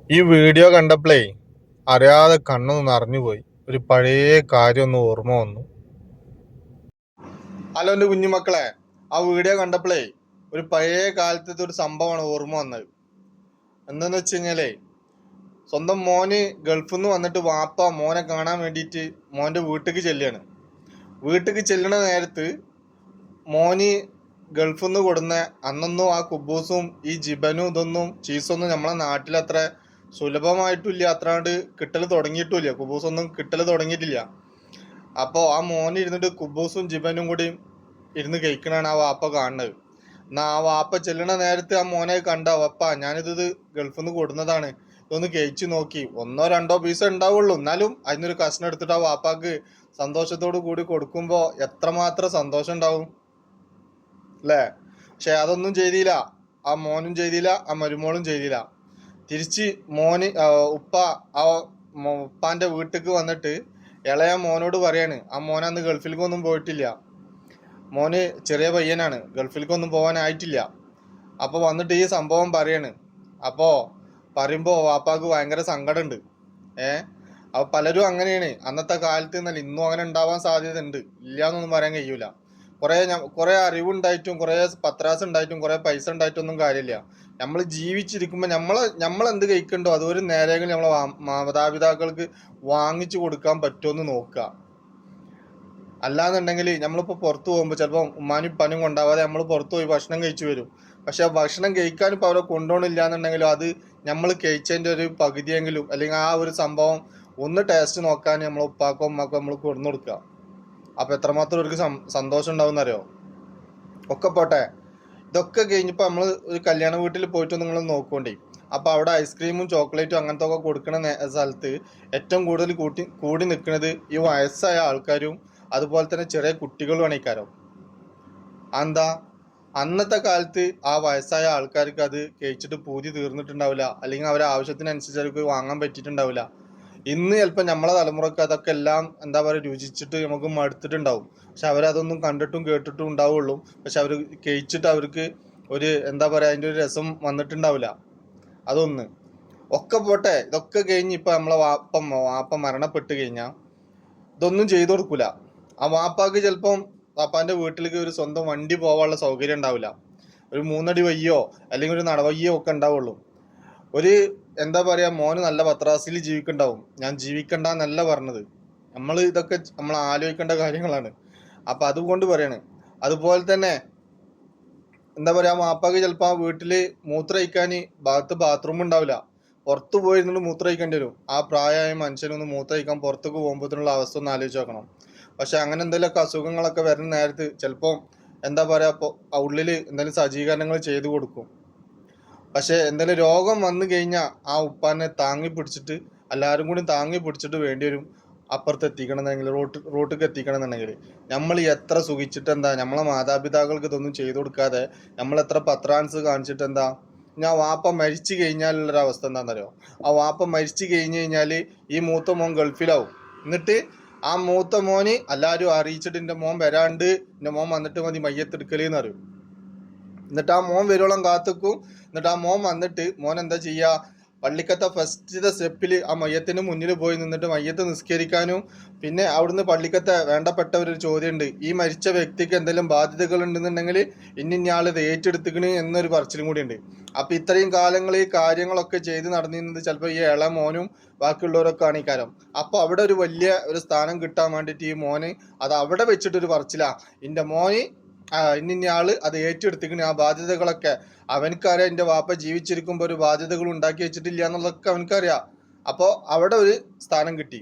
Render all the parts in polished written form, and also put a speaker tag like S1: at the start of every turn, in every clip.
S1: ഈ വീഡിയോ കണ്ടപ്പോഴേ അറിയാതെ കണ്ണൊന്ന് നിറഞ്ഞുപോയി. ഒരു പഴയ കാര്യം ഒന്ന് ഓർമ്മ വന്നു. ഹലോ എൻ്റെ കുഞ്ഞുമക്കളെ, ആ വീഡിയോ കണ്ടപ്പോഴേ ഒരു പഴയ കാലത്തെ ഒരു സംഭവമാണ് ഓർമ്മ വന്നത്. എന്താന്ന് വെച്ച് കഴിഞ്ഞാലേ, സ്വന്തം മോന് ഗൾഫിൽ നിന്ന് വന്നിട്ട് വാപ്പ മോനെ കാണാൻ വേണ്ടിയിട്ട് മോൻ്റെ വീട്ടിലേക്ക് ചെല്ലുകയാണ്. വീട്ടിലേക്ക് ചെല്ലണ നേരത്ത് മോന് ഗൾഫിൽ നിന്ന് കൊടുന്ന അന്നൊന്നും ആ കുബൂസും ഈ ജിബനും ഇതൊന്നും ചീസൊന്നും നമ്മളെ നാട്ടിലത്ര സുലഭമായിട്ടില്ല, അത്രാണ്ട് കിട്ടൽ തുടങ്ങിയിട്ടില്ല. കുബൂസൊന്നും കിട്ടൽ തുടങ്ങിയിട്ടില്ല. അപ്പോൾ ആ മോൻ ഇരുന്നിട്ട് കുബൂസും ജിബനും കൂടി ഇരുന്ന് കഴിക്കണാണ് ആ വാപ്പ കാണുന്നത്. എന്നാൽ ആ വാപ്പ ചെല്ലണ നേരത്തെ ആ മോനെ കണ്ട വാപ്പ, ഞാനിത് ഗൾഫിൽ നിന്ന് കൊടുന്നതാണ്, ഇതൊന്ന് കഴിച്ചു നോക്കി. ഒന്നോ രണ്ടോ പീസ് ഉണ്ടാവുള്ളൂ, എന്നാലും അതിനൊരു കഷ്ണം എടുത്തിട്ട് ആ വാപ്പാക്ക് സന്തോഷത്തോടു കൂടി കൊടുക്കുമ്പോൾ എത്രമാത്രം സന്തോഷം ഉണ്ടാവും അല്ലേ? പക്ഷെ അതൊന്നും ചെയ്തില്ല. ആ മോനും ചെയ്തില്ല, ആ മരുമോളും ചെയ്തില്ല. തിരിച്ച് മോന് ഉപ്പ ആ ഉപ്പാന്റെ വീട്ടിലേക്ക് വന്നിട്ട് ഇളയ മോനോട് പറയാണ്, ആ മോനന്ന് ഗൾഫിലേക്കൊന്നും പോയിട്ടില്ല, മോന് ചെറിയ പയ്യനാണ്, ഗൾഫിലേക്കൊന്നും പോകാനായിട്ടില്ല. അപ്പോൾ വന്നിട്ട് ഈ സംഭവം പറയാണ്. അപ്പോൾ പറയുമ്പോൾ വാപ്പാക്ക് ഭയങ്കര സങ്കടമുണ്ട്. അപ്പോൾ പലരും അങ്ങനെയാണ് അന്നത്തെ കാലത്ത്. എന്നല്ല, ഇന്നും അങ്ങനെ ഉണ്ടാവാൻ സാധ്യത ഉണ്ട്, ഇല്ല എന്നൊന്നും പറയാൻ കഴിയൂല. കുറേ അറിവുണ്ടായിട്ടും കുറേ പത്രാസ് ഉണ്ടായിട്ടും കുറേ പൈസ ഉണ്ടായിട്ടൊന്നും കാര്യമില്ല. നമ്മൾ ജീവിച്ചിരിക്കുമ്പോൾ നമ്മൾ എന്ത് കഴിക്കണ്ടോ അതൊരു നേരെങ്കിൽ നമ്മളെ മാതാപിതാക്കൾക്ക് വാങ്ങിച്ചു കൊടുക്കാൻ പറ്റുമെന്ന് നോക്കുക. അല്ലാന്നുണ്ടെങ്കിൽ നമ്മളിപ്പോൾ പുറത്ത് പോകുമ്പോൾ ചിലപ്പോൾ ഉമ്മാനും പനും കൊണ്ടാവാതെ നമ്മൾ പുറത്ത് പോയി ഭക്ഷണം കഴിച്ചു വരും. പക്ഷെ ആ ഭക്ഷണം കഴിക്കാനും ഇപ്പോൾ അവരെ കൊണ്ടുപോകണില്ല എന്നുണ്ടെങ്കിലും അത് നമ്മൾ കഴിച്ചതിൻ്റെ ഒരു പകുതിയെങ്കിലും അല്ലെങ്കിൽ ആ ഒരു സംഭവം ഒന്ന് ടേസ്റ്റ് നോക്കാൻ നമ്മൾ ഉപ്പാക്കോ ഉമ്മാക്കോ നമ്മൾ കൊടുന്നു കൊടുക്കുക. അപ്പോൾ എത്രമാത്രം അവർക്ക് സന്തോഷം ഉണ്ടാവും എന്നറിയോ? ഒക്കെ പോട്ടെ, ഇതൊക്കെ കഴിഞ്ഞപ്പോൾ നമ്മൾ ഒരു കല്യാണ വീട്ടിൽ പോയിട്ട് നിങ്ങൾ നോക്കണ്ടേ. അപ്പോൾ അവിടെ ഐസ്ക്രീമും ചോക്ലേറ്റും അങ്ങനത്തെ ഒക്കെ കൊടുക്കുന്ന സ്ഥലത്ത് ഏറ്റവും കൂടുതൽ കൂടി നിൽക്കുന്നത് ഈ വയസ്സായ ആൾക്കാരും അതുപോലെ തന്നെ ചെറിയ കുട്ടികളുമാണ്. ഇക്കാരം എന്താ, അന്നത്തെ കാലത്ത് ആ വയസ്സായ ആൾക്കാർക്ക് അത് കഴിച്ചിട്ട് പൂതി തീർന്നിട്ടുണ്ടാവില്ല, അല്ലെങ്കിൽ അവരെ ആവശ്യത്തിനനുസരിച്ച് അവർക്ക് വാങ്ങാൻ പറ്റിയിട്ടുണ്ടാവില്ല. ഇന്ന് ചിലപ്പോൾ നമ്മളെ തലമുറക്ക് അതൊക്കെ എല്ലാം എന്താ പറയുക രുചിച്ചിട്ട് നമുക്ക് മടുത്തിട്ടുണ്ടാവും. പക്ഷെ അവരതൊന്നും കണ്ടിട്ടും കേട്ടിട്ടും ഉണ്ടാവുള്ളൂ. പക്ഷെ അവർ കഴിച്ചിട്ട് അവർക്ക് ഒരു എന്താ പറയുക അതിൻ്റെ ഒരു രസം വന്നിട്ടുണ്ടാവില്ല. അതൊന്ന് ഒക്കെ പോട്ടെ, ഇതൊക്കെ കഴിഞ്ഞ് ഇപ്പം നമ്മളെ വാപ്പ മരണപ്പെട്ട് കഴിഞ്ഞാൽ ഇതൊന്നും ചെയ്തു കൊടുക്കൂല. ആ വാപ്പാക്ക് ചിലപ്പം വാപ്പാൻ്റെ വീട്ടിലേക്ക് ഒരു സ്വന്തം വണ്ടി പോകാനുള്ള സൗകര്യം ഉണ്ടാവില്ല. ഒരു 3 അടി വയ്യോ അല്ലെങ്കിൽ ഒരു നടവയ്യോ ഒക്കെ ഉണ്ടാവുള്ളൂ. ഒരു എന്താ പറയുക, മോന് നല്ല പത്രാസിൽ ജീവിക്കണ്ടാവും. ഞാൻ ജീവിക്കണ്ട എന്നല്ല പറഞ്ഞത്, ഇതൊക്കെ നമ്മൾ ആലോചിക്കേണ്ട കാര്യങ്ങളാണ്. അപ്പം അതുകൊണ്ട് പറയാണ്. അതുപോലെ തന്നെ എന്താ പറയുക, മാപ്പാക്ക് ചിലപ്പോൾ ആ വീട്ടിൽ മൂത്രമൊഴിക്കാൻ ഭാഗത്ത് ബാത്റൂം ഉണ്ടാവില്ല, പുറത്ത് പോയിരുന്നിട്ട് മൂത്രമൊഴിക്കേണ്ടി വരും. ആ പ്രായമായ മനുഷ്യനൊന്ന് മൂത്രമൊഴിക്കാൻ പുറത്തേക്ക് പോകുമ്പോഴത്തേനുള്ള അവസ്ഥ ഒന്ന് ആലോചിച്ച് നോക്കണം. പക്ഷെ അങ്ങനെ എന്തെങ്കിലുമൊക്കെ അസുഖങ്ങളൊക്കെ വരുന്ന നേരത്ത് ചിലപ്പോൾ എന്താ പറയുക, ഇപ്പോൾ ഉള്ളിൽ എന്തെങ്കിലും സജ്ജീകരണങ്ങൾ ചെയ്തു കൊടുക്കും. പക്ഷെ എന്തെങ്കിലും രോഗം വന്നു കഴിഞ്ഞാൽ ആ ഉപ്പാനെ താങ്ങി പിടിച്ചിട്ട് എല്ലാവരും കൂടി താങ്ങി പിടിച്ചിട്ട് വേണ്ടി വരും അപ്പുറത്ത് എത്തിക്കണമെന്നുണ്ടെങ്കിൽ, റോട്ടിലേക്ക് എത്തിക്കണമെന്നുണ്ടെങ്കിൽ. നമ്മൾ എത്ര സുഖിച്ചിട്ട് എന്താ, നമ്മളെ മാതാപിതാക്കൾക്ക് ഇതൊന്നും ചെയ്തു കൊടുക്കാതെ നമ്മൾ എത്ര പത്രാൻസ് കാണിച്ചിട്ട് എന്താ. ഞാൻ വാപ്പ മരിച്ചു കഴിഞ്ഞാലുള്ളൊരു അവസ്ഥ എന്താണെന്നറിയോ? ആ വാപ്പ മരിച്ചു കഴിഞ്ഞ് കഴിഞ്ഞാൽ ഈ മൂത്ത മോൻ ഗൾഫിലാവും. എന്നിട്ട് ആ മൂത്ത മോന് എല്ലാവരും അറിയിച്ചിട്ട് എൻ്റെ മോൻ വരാണ്ട്, എൻ്റെ മോൻ വന്നിട്ട് മതി മയ്യത്തെടുക്കലെന്ന് അറിയും. എന്നിട്ട് ആ മോൻ വരുവോളം കാത്തുക്കും. എന്നിട്ട് ആ മോൻ വന്നിട്ട് മോൻ എന്താ ചെയ്യുക, പള്ളിക്കത്തെ ഫസ്റ്റത്തെ സ്റ്റെപ്പിൽ ആ മയ്യത്തിന് മുന്നിൽ പോയി നിന്നിട്ട് മയ്യത്ത് നിസ്കരിക്കാനും, പിന്നെ അവിടുന്ന് പള്ളിക്കത്തെ വേണ്ടപ്പെട്ടവരൊരു ചോദ്യമുണ്ട്, ഈ മരിച്ച വ്യക്തിക്ക് എന്തെങ്കിലും ബാധ്യതകൾ ഉണ്ടെന്നുണ്ടെങ്കിൽ ഇന്നിയാൾ ഇത് ഏറ്റെടുത്തിക്കണ് എന്നൊരു പറച്ചിലും കൂടി ഉണ്ട്. അപ്പം ഇത്രയും കാലങ്ങൾ ഈ കാര്യങ്ങളൊക്കെ ചെയ്ത് നടന്നിരുന്നത് ചിലപ്പോൾ ഈ ഇള മോനും ബാക്കിയുള്ളവരൊക്കെ ആണ് ഈ കാര്യം. അപ്പോൾ അവിടെ ഒരു വലിയ ഒരു സ്ഥാനം കിട്ടാൻ വേണ്ടിയിട്ട് ഈ മോന് അത് അവിടെ വെച്ചിട്ടൊരു പറച്ചിലാ, എൻ്റെ മോന് ഇന്നിയാള് അത് ഏറ്റെടുത്തിക്കണ്, ആ ബാധ്യതകളൊക്കെ അവനക്കറിയാം. എൻ്റെ വാപ്പ ജീവിച്ചിരിക്കുമ്പോൾ ഒരു ബാധ്യതകൾ ഉണ്ടാക്കി വെച്ചിട്ടില്ല എന്നുള്ളതൊക്കെ അവനക്കറിയാം. അപ്പോൾ അവിടെ ഒരു സ്ഥാനം കിട്ടി.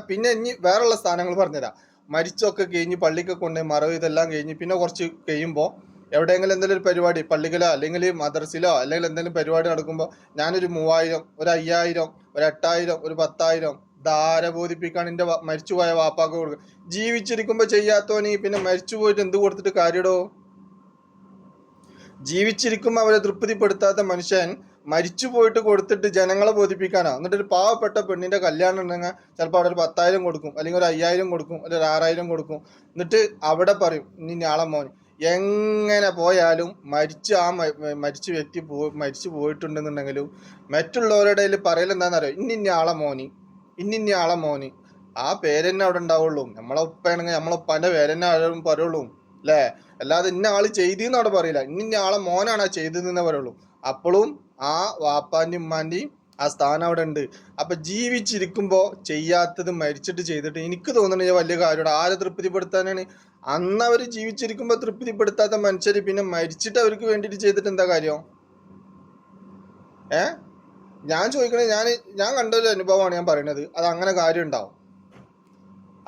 S1: പിന്നെ ഇനി വേറെയുള്ള സ്ഥാനങ്ങൾ പറഞ്ഞുതരാം. മരിച്ചൊക്കെ കഴിഞ്ഞ് പള്ളിക്കൊക്കെ കൊണ്ട് മറവ് ഇതെല്ലാം കഴിഞ്ഞ് പിന്നെ കുറച്ച് കഴിയുമ്പോൾ എവിടെയെങ്കിലും എന്തെങ്കിലും ഒരു പരിപാടി പള്ളിക്കലോ അല്ലെങ്കിൽ മദ്രസിലോ അല്ലെങ്കിൽ എന്തെങ്കിലും പരിപാടി നടക്കുമ്പോൾ ഞാനൊരു 3000, ഒരു 5000, ഒരു 8000, ഒരു 10000 ധാര ബോധിപ്പിക്കാണ് എൻ്റെ മരിച്ചുപോയ വാപ്പാക്ക് കൊടുക്കുക. ജീവിച്ചിരിക്കുമ്പോൾ ചെയ്യാത്തവന് പിന്നെ മരിച്ചു പോയിട്ട് എന്ത് കൊടുത്തിട്ട് കാര്യടോ? ജീവിച്ചിരിക്കുമ്പോൾ അവരെ തൃപ്തിപ്പെടുത്താത്ത മനുഷ്യൻ മരിച്ചു പോയിട്ട് കൊടുത്തിട്ട് ജനങ്ങളെ ബോധിപ്പിക്കാനാ. എന്നിട്ട് ഒരു പാവപ്പെട്ട പെണ്ണിന്റെ കല്യാണം ഉണ്ടെങ്കിൽ ചിലപ്പോൾ അവിടെ ഒരു 10000 കൊടുക്കും, അല്ലെങ്കിൽ ഒരു 5000 കൊടുക്കും, അല്ലെങ്കിൽ ഒരു 6000 കൊടുക്കും. എന്നിട്ട് അവിടെ പറയും, ഇനി ഞാളെ മോൻ എങ്ങനെ പോയാലും മരിച്ച വ്യക്തി മരിച്ചു പോയിട്ടുണ്ടെന്നുണ്ടെങ്കിലും മറ്റുള്ളവരുടെ ഇടയിൽ പറയലെന്താണെന്നറിയോ, ഇന്ന ആളെ മോന് ആ പേരെന്നെ അവിടെ ഉണ്ടാവുള്ളൂ. നമ്മളെ ഉപ്പയാണെങ്കിൽ നമ്മളെ ഉപ്പാന്റെ പേരെന്നെ ആരും പറയുള്ളൂ അല്ലേ? അല്ലാതെ ഇന്ന ആള് ചെയ്തെന്ന് അവിടെ പറയില്ല. ഇന്ന ആളെ മോനാണ് ആ ചെയ്തതെന്നേ പറയുള്ളൂ. അപ്പോഴും ആ വാപ്പാന്റെയും ഉമ്മാന്റെയും ആ സ്ഥാനം അവിടെ ഉണ്ട്. അപ്പൊ ജീവിച്ചിരിക്കുമ്പോ ചെയ്യാത്തത് മരിച്ചിട്ട് ചെയ്തിട്ട് എനിക്ക് തോന്നുന്നത് വലിയ കാര്യമാണ്. ആരെ തൃപ്തിപ്പെടുത്താനാണ്? അന്ന് അവര് ജീവിച്ചിരിക്കുമ്പോ തൃപ്തിപ്പെടുത്താത്ത മനുഷ്യര് പിന്നെ മരിച്ചിട്ട് അവർക്ക് വേണ്ടിയിട്ട് ചെയ്തിട്ട് എന്താ കാര്യം? ഞാൻ ചോദിക്കണേ, ഞാൻ കണ്ട ഒരു അനുഭവമാണ് ഞാൻ പറയുന്നത്. അത് അങ്ങനെ കാര്യം ഉണ്ടാവും.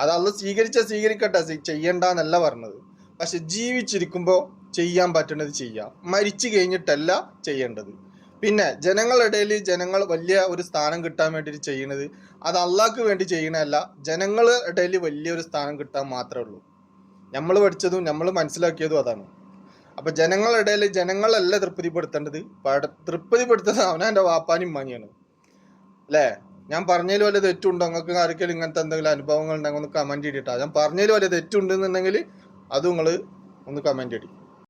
S1: അത് അള്ള സ്വീകരിക്കട്ടെ, ചെയ്യണ്ടെന്നല്ല പറഞ്ഞത്. പക്ഷെ ജീവിച്ചിരിക്കുമ്പോൾ ചെയ്യാൻ പറ്റുന്നത് ചെയ്യാം, മരിച്ചു കഴിഞ്ഞിട്ടല്ല ചെയ്യേണ്ടത്. പിന്നെ ജനങ്ങൾ വലിയ ഒരു സ്ഥാനം കിട്ടാൻ വേണ്ടിയിട്ട് ചെയ്യണത് അത് അള്ളാഹ്ക്ക് വേണ്ടി ചെയ്യണതല്ല, ജനങ്ങളുടെ ഇടയിൽ വലിയൊരു സ്ഥാനം കിട്ടാൻ മാത്രമേ ഉള്ളൂ. നമ്മൾ പഠിച്ചതും നമ്മൾ മനസ്സിലാക്കിയതും അതാണ്. അപ്പൊ ജനങ്ങളുടെ ഇടയിൽ ജനങ്ങളല്ല തൃപ്തിപ്പെടുത്തേണ്ടത്, തൃപ്തിപ്പെടുത്തുന്നത് അവനെ വാപ്പാനും ഉമ്മാനിയാണ് അല്ലേ? ഞാൻ പറഞ്ഞതിൽ വല്ല തെറ്റുണ്ടോ? നിങ്ങൾക്ക് ആർക്കെങ്കിലും ഇങ്ങനത്തെ എന്തെങ്കിലും അനുഭവങ്ങൾ ഉണ്ടെങ്കിൽ ഒന്ന് കമന്റ് ചെയ്തിട്ടാ. ഞാൻ പറഞ്ഞതിൽ വല്ല തെറ്റുണ്ടെന്നുണ്ടെങ്കിൽ അത് നിങ്ങൾ ഒന്ന് കമന്റ് ചെയ്തി.